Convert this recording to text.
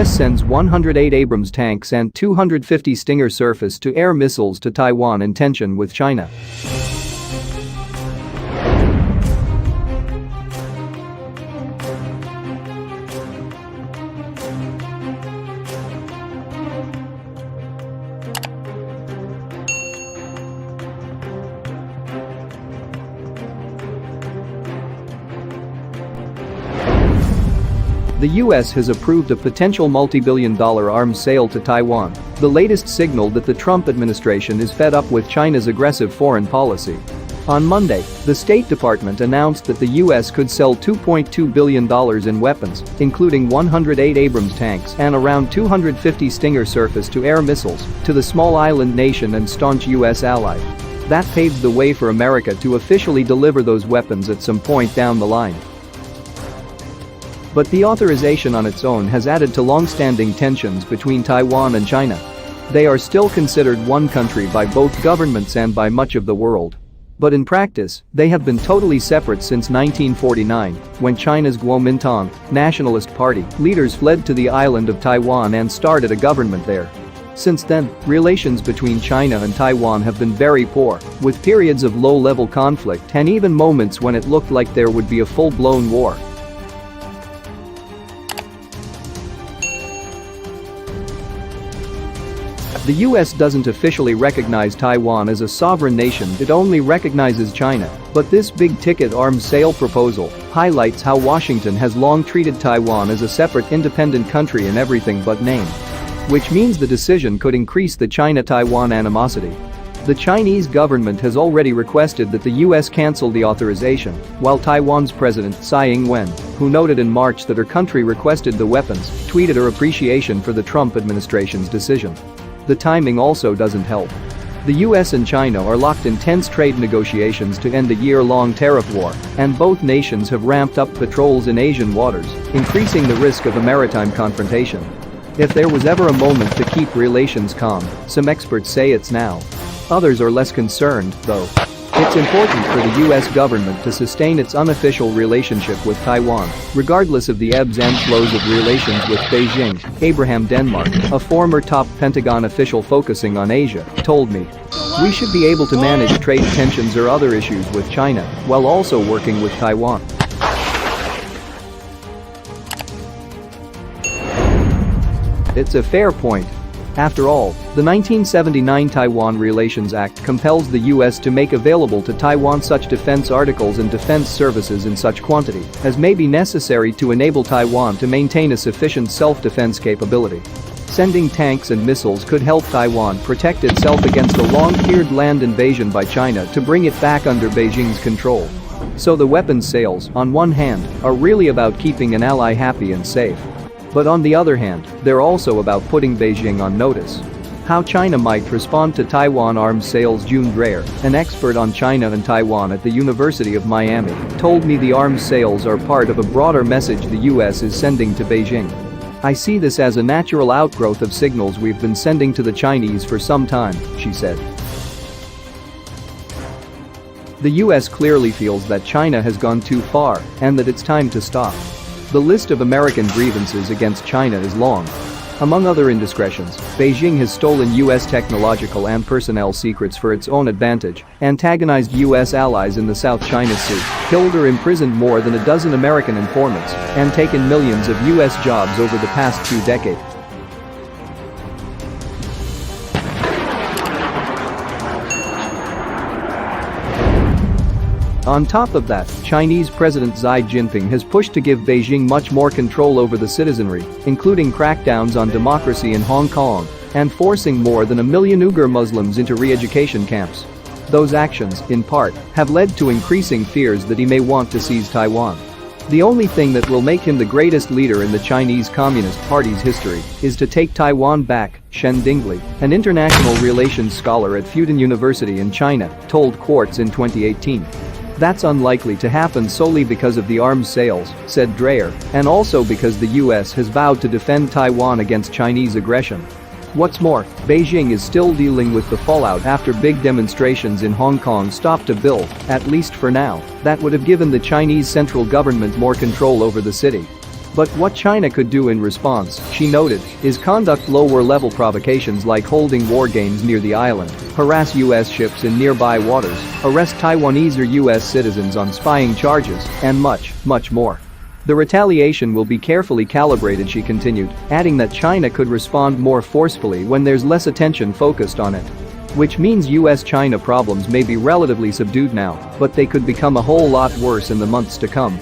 US sends 108 Abrams tanks and 250 Stinger surface-to-air missiles to Taiwan in tension with China. The US has approved a potential multi-billion-dollar arms sale to Taiwan, the latest signal that the Trump administration is fed up with China's aggressive foreign policy. On Monday, the State Department announced that the US could sell $2.2 billion in weapons, including 108 Abrams tanks and around 250 Stinger surface-to-air missiles, to the small island nation and staunch US ally. That paves the way for America to officially deliver those weapons at some point down the line. But the authorization on its own has added to long-standing tensions between Taiwan and China. They are still considered one country by both governments and by much of the world. But in practice, they have been totally separate since 1949, when China's Kuomintang Nationalist Party leaders fled to the island of Taiwan and started a government there. Since then, relations between China and Taiwan have been very poor, with periods of low-level conflict and even moments when it looked like there would be a full-blown war. The US doesn't officially recognize Taiwan as a sovereign nation, it only recognizes China, but this big-ticket arms sale proposal highlights how Washington has long treated Taiwan as a separate independent country in everything but name. Which means the decision could increase the China-Taiwan animosity. The Chinese government has already requested that the US cancel the authorization, while Taiwan's President Tsai Ing-wen, who noted in March that her country requested the weapons, tweeted her appreciation for the Trump administration's decision. The timing also doesn't help. The US and China are locked in tense trade negotiations to end a year-long tariff war, and both nations have ramped up patrols in Asian waters, increasing the risk of a maritime confrontation. If there was ever a moment to keep relations calm, some experts say it's now. Others are less concerned, though. It's important for the US government to sustain its unofficial relationship with Taiwan, regardless of the ebbs and flows of relations with Beijing. Abraham Denmark, a former top Pentagon official focusing on Asia, told me, "We should be able to manage trade tensions or other issues with China, while also working with Taiwan." It's a fair point. After all, the 1979 Taiwan Relations Act compels the US to make available to Taiwan such defense articles and defense services in such quantity as may be necessary to enable Taiwan to maintain a sufficient self-defense capability. Sending tanks and missiles could help Taiwan protect itself against a long-feared land invasion by China to bring it back under Beijing's control. So the weapons sales, on one hand, are really about keeping an ally happy and safe. But on the other hand, they're also about putting Beijing on notice. How China might respond to Taiwan arms sales. June Dreyer, an expert on China and Taiwan at the University of Miami, told me the arms sales are part of a broader message the US is sending to Beijing. "I see this as a natural outgrowth of signals we've been sending to the Chinese for some time," she said. The US clearly feels that China has gone too far and that it's time to stop. The list of American grievances against China is long. Among other indiscretions, Beijing has stolen US technological and personnel secrets for its own advantage, antagonized US allies in the South China Sea, killed or imprisoned more than a dozen American informants, and taken millions of US jobs over the past 2 decades. On top of that, Chinese President Xi Jinping has pushed to give Beijing much more control over the citizenry, including crackdowns on democracy in Hong Kong and forcing more than 1 million Uyghur Muslims into re-education camps. Those actions, in part, have led to increasing fears that he may want to seize Taiwan. The only thing that will make him the greatest leader in the Chinese Communist Party's history is to take Taiwan back, Shen Dingley, an international relations scholar at Fudan University in China, told Quartz in 2018. That's unlikely to happen solely because of the arms sales, said Dreyer, and also because the US has vowed to defend Taiwan against Chinese aggression. What's more, Beijing is still dealing with the fallout after big demonstrations in Hong Kong stopped a bill, at least for now, that would have given the Chinese central government more control over the city. But what China could do in response, she noted, is conduct lower-level provocations like holding war games near the island, harass U.S. ships in nearby waters, arrest Taiwanese or U.S. citizens on spying charges, and much, much more. The retaliation will be carefully calibrated, she continued, adding that China could respond more forcefully when there's less attention focused on it. Which means US-China problems may be relatively subdued now, but they could become a whole lot worse in the months to come.